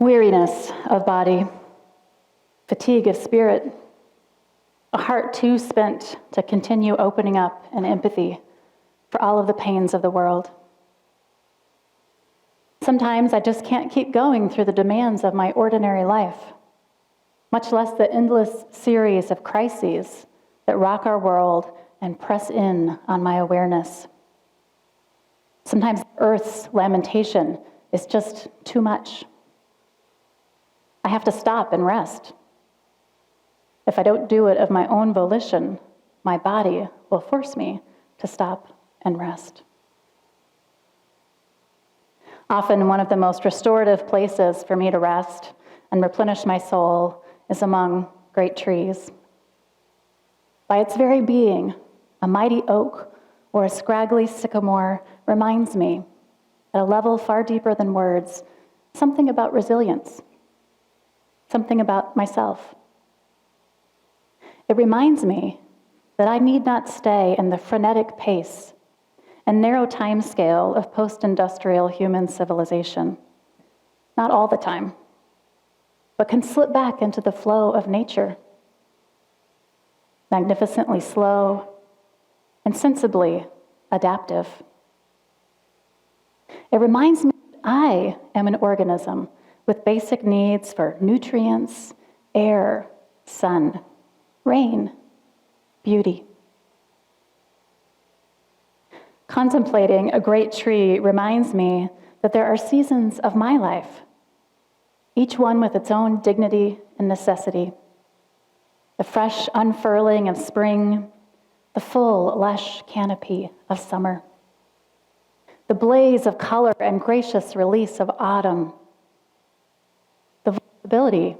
Weariness of body, fatigue of spirit, a heart too spent to continue opening up in empathy for all of the pains of the world. Sometimes I just can't keep going through the demands of my ordinary life, much less the endless series of crises that rock our world and press in on my awareness. Sometimes Earth's lamentation is just too much. I have to stop and rest. If I don't do it of my own volition, my body will force me to stop and rest. Often one of the most restorative places for me to rest and replenish my soul is among great trees. By its very being, a mighty oak or a scraggly sycamore reminds me, at a level far deeper than words, something about resilience, something about myself. It reminds me that I need not stay in the frenetic pace and narrow time scale of post-industrial human civilization. Not all the time, but can slip back into the flow of nature, magnificently slow and sensibly adaptive. It reminds me that I am an organism with basic needs for nutrients, air, sun, rain, beauty. Contemplating a great tree reminds me that there are seasons of my life, each one with its own dignity and necessity. The fresh unfurling of spring, the full, lush canopy of summer, the blaze of color and gracious release of autumn, the vulnerability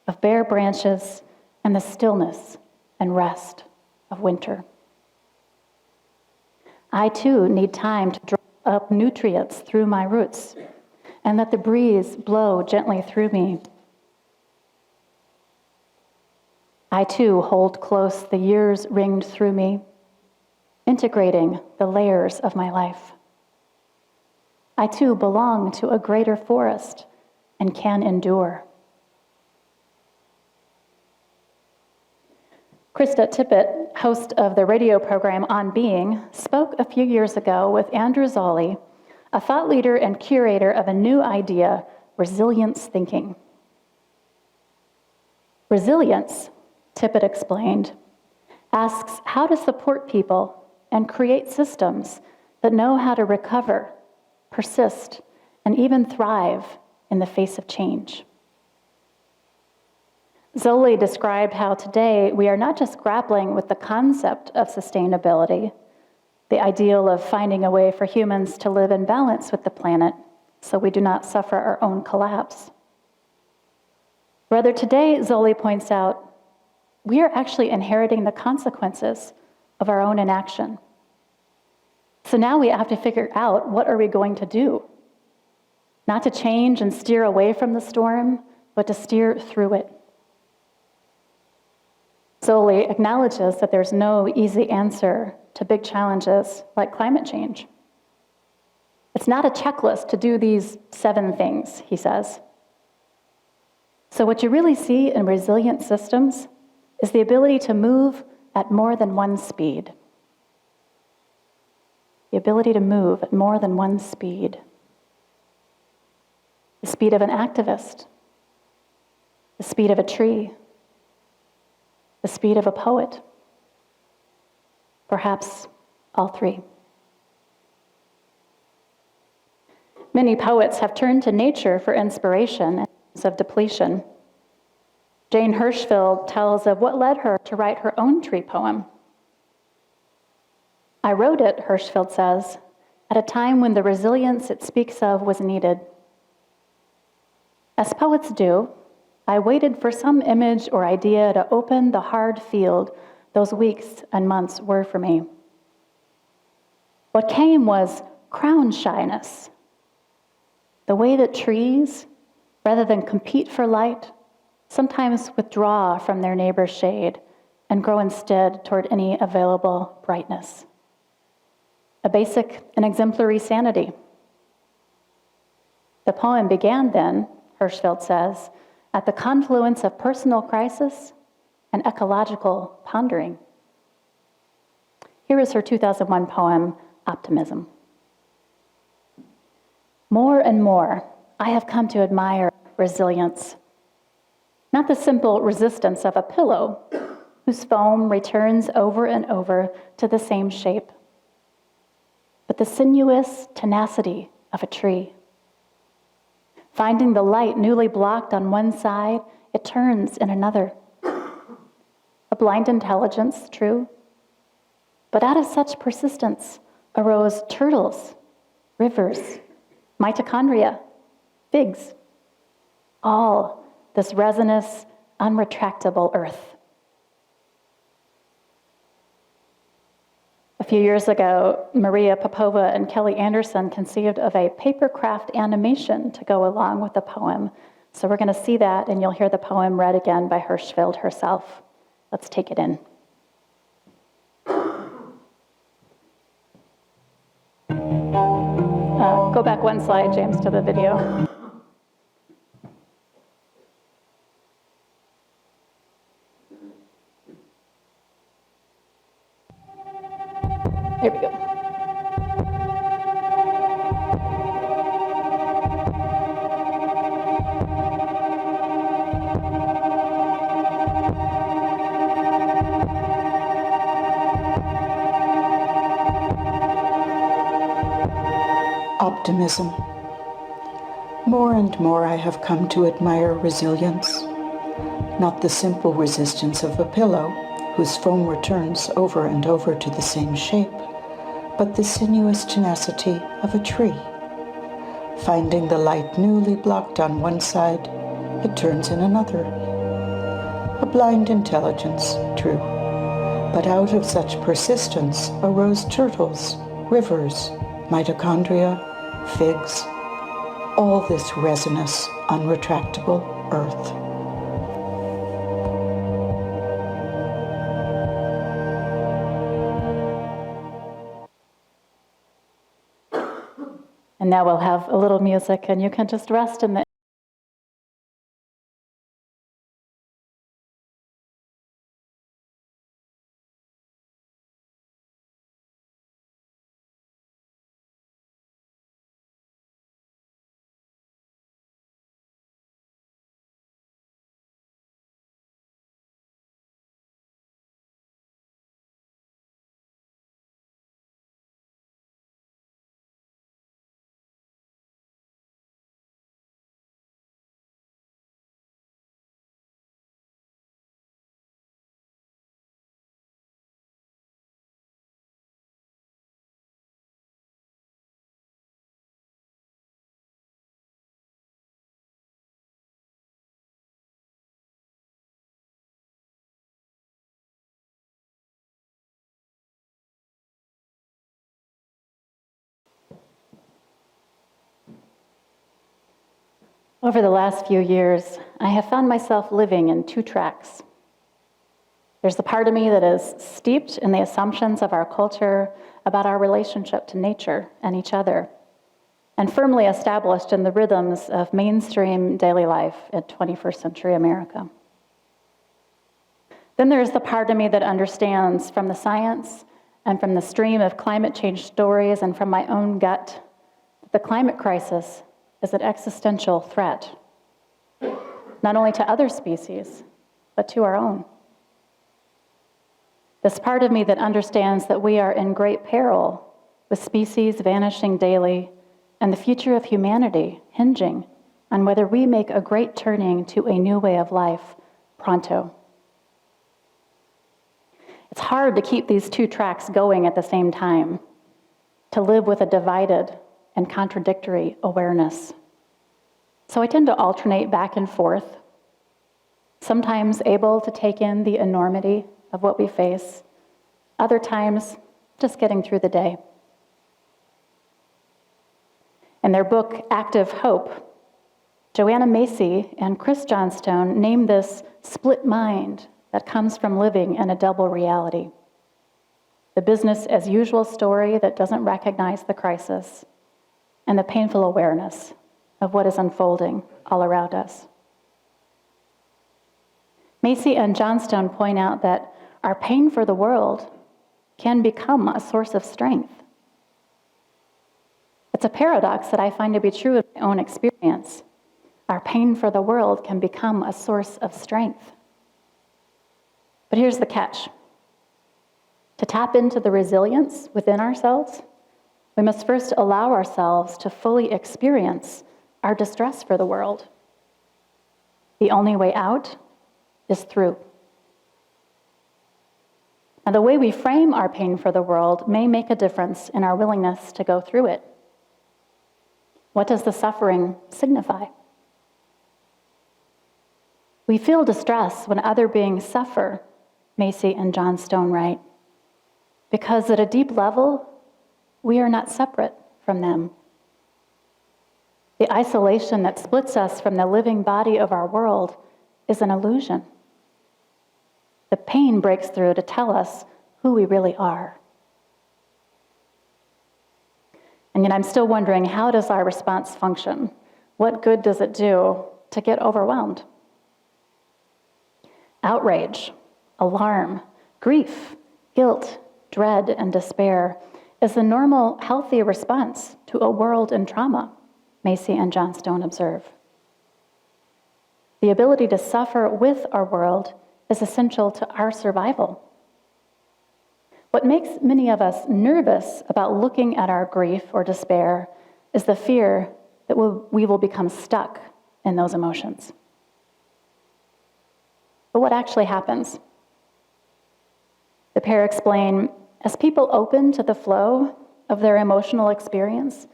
of bare branches and the stillness and rest of winter. I too need time to draw up nutrients through my roots and let the breeze blow gently through me. I too hold close the years ringed through me, integrating the layers of my life. I too belong to a greater forest and can endure. Krista Tippett, host of the radio program On Being, spoke a few years ago with Andrew Zolli, a thought leader and curator of a new idea, resilience thinking. Resilience, Tippett explained, asks how to support people and create systems that know how to recover, persist, and even thrive in the face of change. Zolli described how today we are not just grappling with the concept of sustainability, the ideal of finding a way for humans to live in balance with the planet so we do not suffer our own collapse. Rather, today, Zolli points out, we are actually inheriting the consequences of our own inaction. So now we have to figure out, what are we going to do? Not to change and steer away from the storm, but to steer through it. Zolli acknowledges that there's no easy answer to big challenges like climate change. It's not a checklist to do these 7 things, he says. So what you really see in resilient systems is the ability to move at more than one speed. The ability to move at more than one speed. The speed of an activist, the speed of a tree, the speed of a poet, perhaps all 3. Many poets have turned to nature for inspiration in times of depletion. Jane Hirschfeld tells of what led her to write her own tree poem. I wrote it, Hirschfeld says, at a time when the resilience it speaks of was needed. As poets do, I waited for some image or idea to open the hard field those weeks and months were for me. What came was crown shyness, the way that trees, rather than compete for light, sometimes withdraw from their neighbor's shade and grow instead toward any available brightness. A basic and exemplary sanity. The poem began then Hirschfeld says, at the confluence of personal crisis and ecological pondering. Here is her 2001 poem, Optimism. More and more, I have come to admire resilience. Not the simple resistance of a pillow whose foam returns over and over to the same shape, but the sinuous tenacity of a tree. Finding the light newly blocked on one side, it turns in another. A blind intelligence, true, but out of such persistence arose turtles, rivers, mitochondria, figs, all this resinous, unretractable earth. A few years ago, Maria Popova and Kelly Anderson conceived of a papercraft animation to go along with the poem. So we're going to see that, and you'll hear the poem read again by Hirschfeld herself. Let's take it in. Go back one slide, James, to the video. Here we go. Optimism. More and more I have come to admire resilience, not the simple resistance of a pillow whose foam returns over and over to the same shape, but the sinuous tenacity of a tree. Finding the light newly blocked on one side, it turns in another. A blind intelligence, true, but out of such persistence arose turtles, rivers, mitochondria, figs, all this resinous, unretractable earth. And now we'll have a little music, and you can just rest in the Over the last few years, I have found myself living in two tracks. There's the part of me that is steeped in the assumptions of our culture about our relationship to nature and each other, and firmly established in the rhythms of mainstream daily life in 21st century America. Then there's the part of me that understands from the science and from the stream of climate change stories and from my own gut that the climate crisis is an existential threat, not only to other species, but to our own. This part of me that understands that we are in great peril with species vanishing daily and the future of humanity hinging on whether we make a great turning to a new way of life pronto. It's hard to keep these two tracks going at the same time, to live with a divided and contradictory awareness. So I tend to alternate back and forth, sometimes able to take in the enormity of what we face, other times just getting through the day. In their book, Active Hope, Joanna Macy and Chris Johnstone name this split mind that comes from living in a double reality. The business as usual story that doesn't recognize the crisis, and the painful awareness of what is unfolding all around us. Macy and Johnstone point out that our pain for the world can become a source of strength. It's a paradox that I find to be true of my own experience. Our pain for the world can become a source of strength. But here's the catch. To tap into the resilience within ourselves, we must first allow ourselves to fully experience our distress for the world. The only way out is through. And the way we frame our pain for the world may make a difference in our willingness to go through it. What does the suffering signify? We feel distress when other beings suffer, Macy and Johnstone write, because at a deep level, we are not separate from them. The isolation that splits us from the living body of our world is an illusion. The pain breaks through to tell us who we really are. And yet I'm still wondering, how does our response function? What good does it do to get overwhelmed? Outrage, alarm, grief, guilt, dread, and despair is the normal, healthy response to a world in trauma, Macy and Johnstone observe. The ability to suffer with our world is essential to our survival. What makes many of us nervous about looking at our grief or despair is the fear that we will become stuck in those emotions. But what actually happens? The pair explain, as people open to the flow of their emotional experience,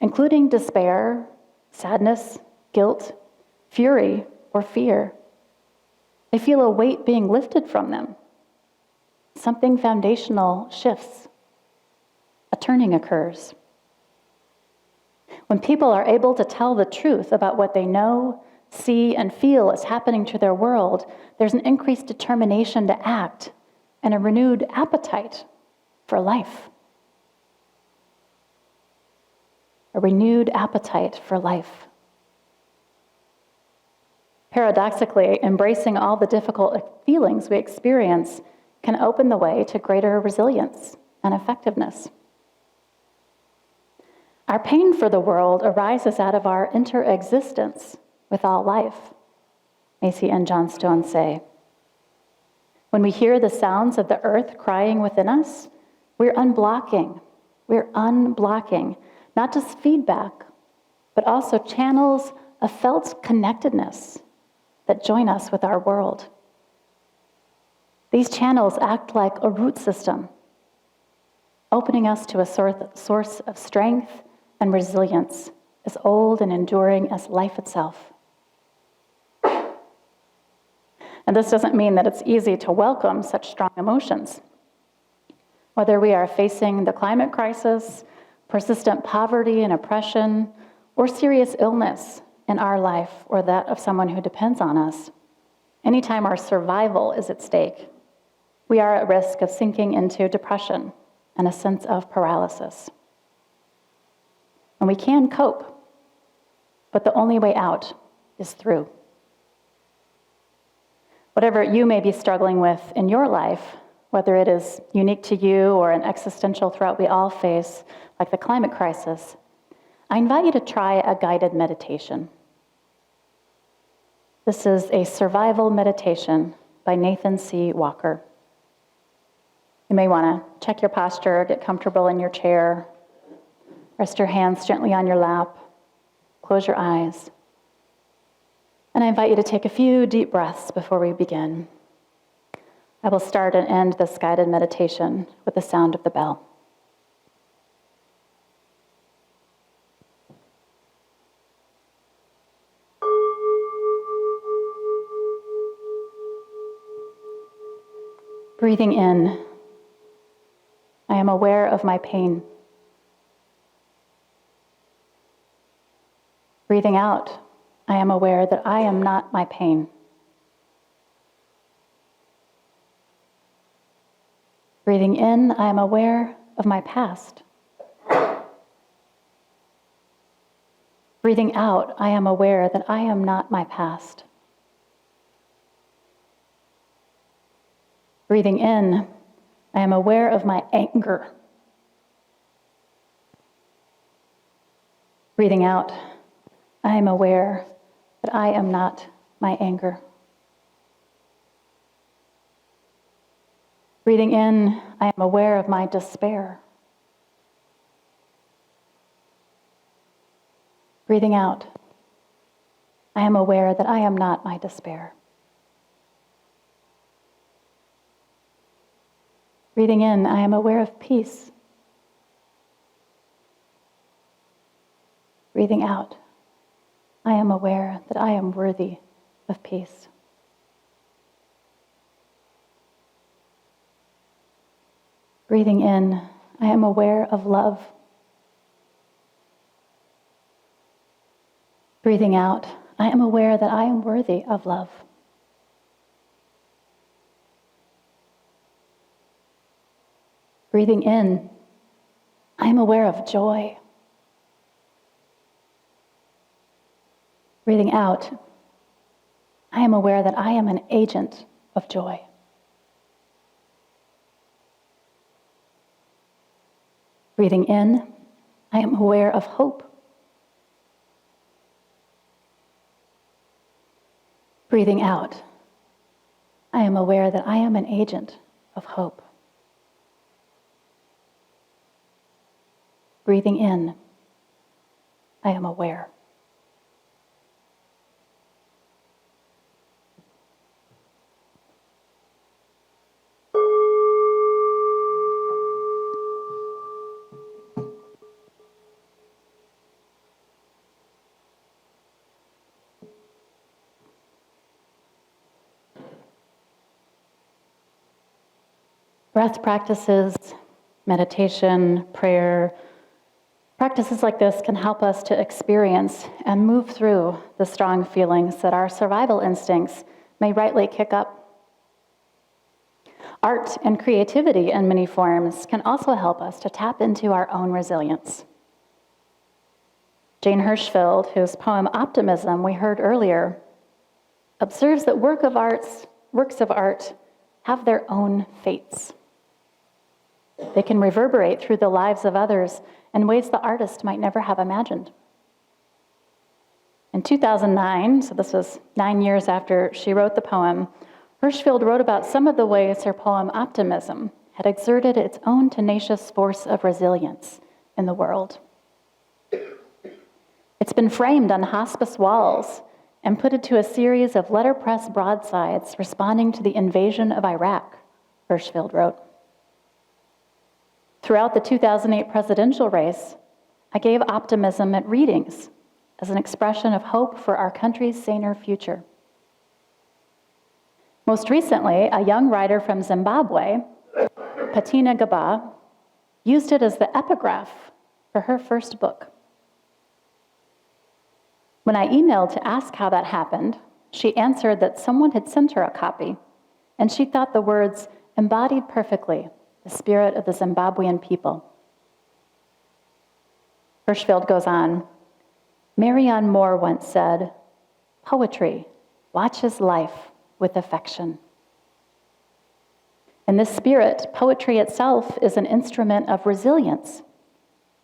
including despair, sadness, guilt, fury, or fear, they feel a weight being lifted from them. Something foundational shifts. A turning occurs. When people are able to tell the truth about what they know, see, and feel is happening to their world, there's an increased determination to act and a renewed appetite for life. A renewed appetite for life. Paradoxically, embracing all the difficult feelings we experience can open the way to greater resilience and effectiveness. Our pain for the world arises out of our interexistence with all life, Macy and Johnstone say. When we hear the sounds of the earth crying within us, we're unblocking not just feedback, but also channels of felt connectedness that join us with our world. These channels act like a root system, opening us to a source of strength and resilience as old and enduring as life itself. And this doesn't mean that it's easy to welcome such strong emotions. Whether we are facing the climate crisis, persistent poverty and oppression, or serious illness in our life or that of someone who depends on us, anytime our survival is at stake, we are at risk of sinking into depression and a sense of paralysis. And we can cope, but the only way out is through. Whatever you may be struggling with in your life, whether it is unique to you or an existential threat we all face, like the climate crisis, I invite you to try a guided meditation. This is a survival meditation by Nathan C. Walker. You may want to check your posture, get comfortable in your chair, rest your hands gently on your lap, close your eyes. And I invite you to take a few deep breaths before we begin. I will start and end this guided meditation with the sound of the bell. Breathing in, I am aware of my pain. Breathing out, I am aware that I am not my pain. Breathing in, I am aware of my past. Breathing out, I am aware that I am not my past. Breathing in, I am aware of my anger. Breathing out, I am aware that I am not my anger. Breathing in, I am aware of my despair. Breathing out, I am aware that I am not my despair. Breathing in, I am aware of peace. Breathing out, I am aware that I am worthy of peace. Breathing in, I am aware of love. Breathing out, I am aware that I am worthy of love. Breathing in, I am aware of joy. Breathing out, I am aware that I am an agent of joy. Breathing in, I am aware of hope. Breathing out, I am aware that I am an agent of hope. Breathing in, I am aware. Breath practices, meditation, prayer, practices like this can help us to experience and move through the strong feelings that our survival instincts may rightly kick up. Art and creativity in many forms can also help us to tap into our own resilience. Jane Hirschfeld, whose poem Optimism we heard earlier, observes that works of art have their own fates. They can reverberate through the lives of others in ways the artist might never have imagined. In 2009, so this was 9 years after she wrote the poem, Hirschfeld wrote about some of the ways her poem Optimism had exerted its own tenacious force of resilience in the world. It's been framed on hospice walls and put into a series of letterpress broadsides responding to the invasion of Iraq, Hirschfeld wrote. Throughout the 2008 presidential race, I gave optimism at readings as an expression of hope for our country's saner future. Most recently, a young writer from Zimbabwe, Patina Gaba, used it as the epigraph for her first book. When I emailed to ask how that happened, she answered that someone had sent her a copy, and she thought the words embodied perfectly the spirit of the Zimbabwean people. Hirschfeld goes on, Marianne Moore once said, "Poetry watches life with affection." In this spirit, poetry itself is an instrument of resilience,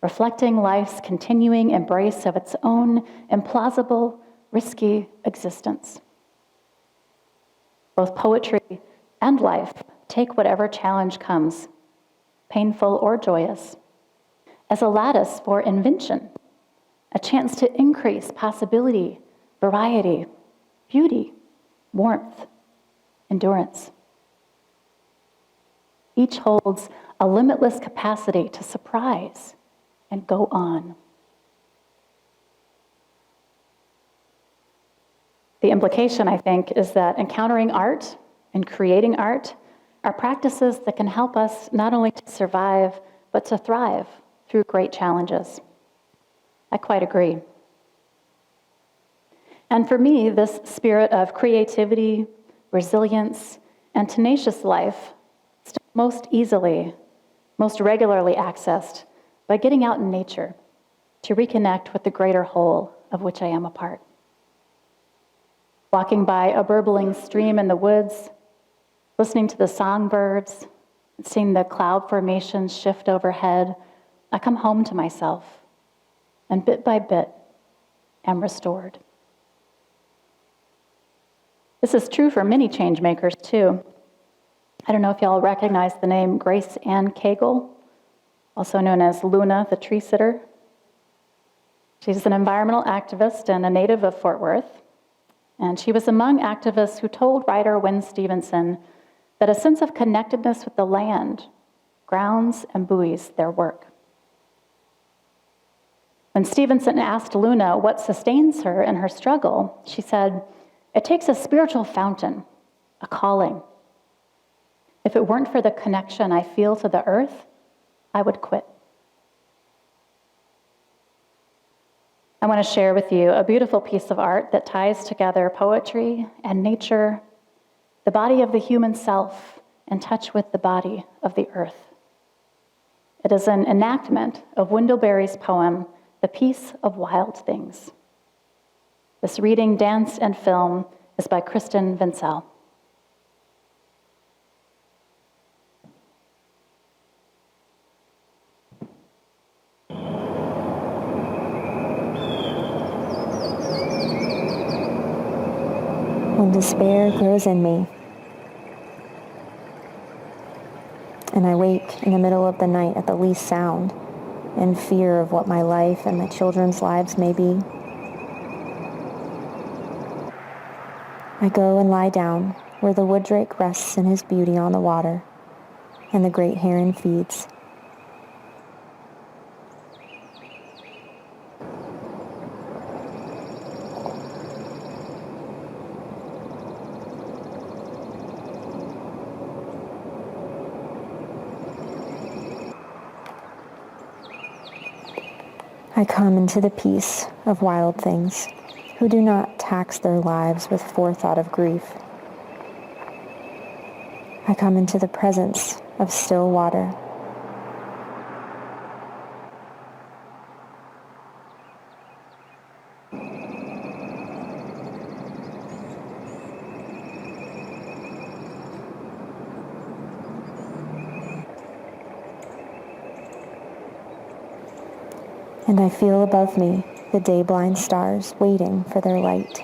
reflecting life's continuing embrace of its own implausible, risky existence. Both poetry and life take whatever challenge comes, painful or joyous, as a lattice for invention, a chance to increase possibility, variety, beauty, warmth, endurance. Each holds a limitless capacity to surprise and go on. The implication, I think, is that encountering art and creating art are practices that can help us not only to survive, but to thrive through great challenges. I quite agree. And for me, this spirit of creativity, resilience, and tenacious life is most easily, most regularly accessed by getting out in nature to reconnect with the greater whole of which I am a part. Walking by a burbling stream in the woods, listening to the songbirds, seeing the cloud formations shift overhead, I come home to myself, and bit by bit am restored. This is true for many change makers too. I don't know if y'all recognize the name Grace Ann Cagle, also known as Luna the tree sitter. She's an environmental activist and a native of Fort Worth, and she was among activists who told writer Wynne Stevenson that a sense of connectedness with the land grounds and buoys their work. When Stevenson asked Luna what sustains her in her struggle, she said, "It takes a spiritual fountain, a calling. If it weren't for the connection I feel to the earth, I would quit." I want to share with you a beautiful piece of art that ties together poetry and nature, the body of the human self, in touch with the body of the earth. It is an enactment of Wendell poem, The Peace of Wild Things. This reading, dance, and film is by Kristen Vincel. When despair grows in me, and I wake in the middle of the night at the least sound, in fear of what my life and my children's lives may be, I go and lie down where the wood drake rests in his beauty on the water, and the great heron feeds. I come into the peace of wild things who do not tax their lives with forethought of grief. I come into the presence of still water. And I feel above me the day-blind stars waiting for their light.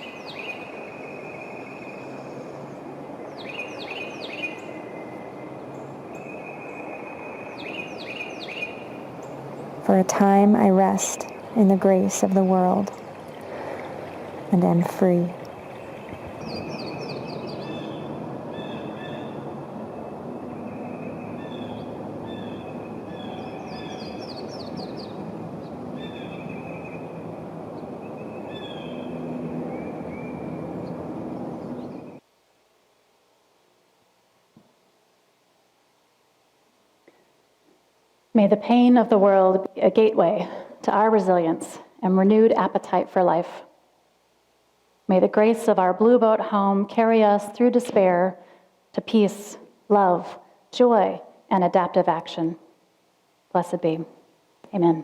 For a time I rest in the grace of the world and am free. May the pain of the world be a gateway to our resilience and renewed appetite for life. May the grace of our blue boat home carry us through despair to peace, love, joy, and adaptive action. Blessed be. Amen.